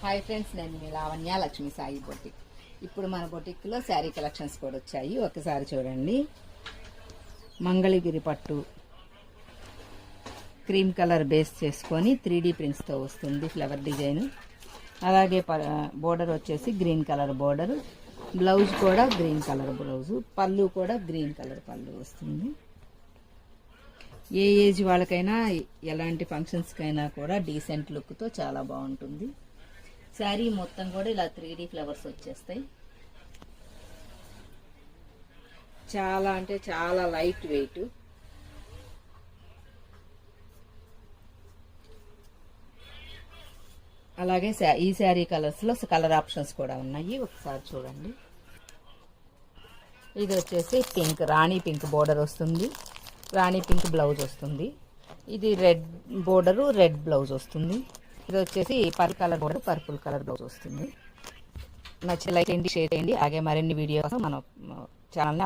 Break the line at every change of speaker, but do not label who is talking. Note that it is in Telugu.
హాయ్ ఫ్రెండ్స్, నేను మీ లావణ్య లక్ష్మీ సాయి బొటిక్. ఇప్పుడు మన బొటిక్లో శారీ కలెక్షన్స్ కూడా వచ్చాయి. ఒకసారి చూడండి. మంగళగిరి పట్టు క్రీమ్ కలర్ బేస్ చేసుకొని 3D ప్రింట్స్తో వస్తుంది ఫ్లవర్ డిజైన్. అలాగే బోర్డర్ వచ్చేసి గ్రీన్ కలర్ బోర్డర్, బ్లౌజ్ కూడా గ్రీన్ కలర్ బ్లౌజు, పళ్ళు కూడా గ్రీన్ కలర్ పళ్ళు వస్తుంది. ఏ ఏజ్ వాళ్ళకైనా ఎలాంటి ఫంక్షన్స్కైనా కూడా డీసెంట్ లుక్తో చాలా బాగుంటుంది. శారీ మొత్తం కూడా ఇలా 3D ఫ్లవర్స్ వచ్చేస్తాయి. చాలా అంటే చాలా లైట్ వెయిట్. అలాగే ఈ శారీ కలర్స్లో కలర్ ఆప్షన్స్ కూడా ఉన్నాయి. ఒకసారి చూడండి. ఇది వచ్చేసి పింక్, రాణి పింక్ బోర్డర్ వస్తుంది, రాణి పింక్ బ్లౌజ్ వస్తుంది. ఇది రెడ్ బోర్డరు, రెడ్ బ్లౌజ్ వస్తుంది. ఇది వచ్చేసి purple colour border, purple colour blouse వస్తుంది. నచ్చి లైక్ చేయండి, షేర్ చేయండి. అలాగే మరిన్ని వీడియో కోసం మన ఛానల్ని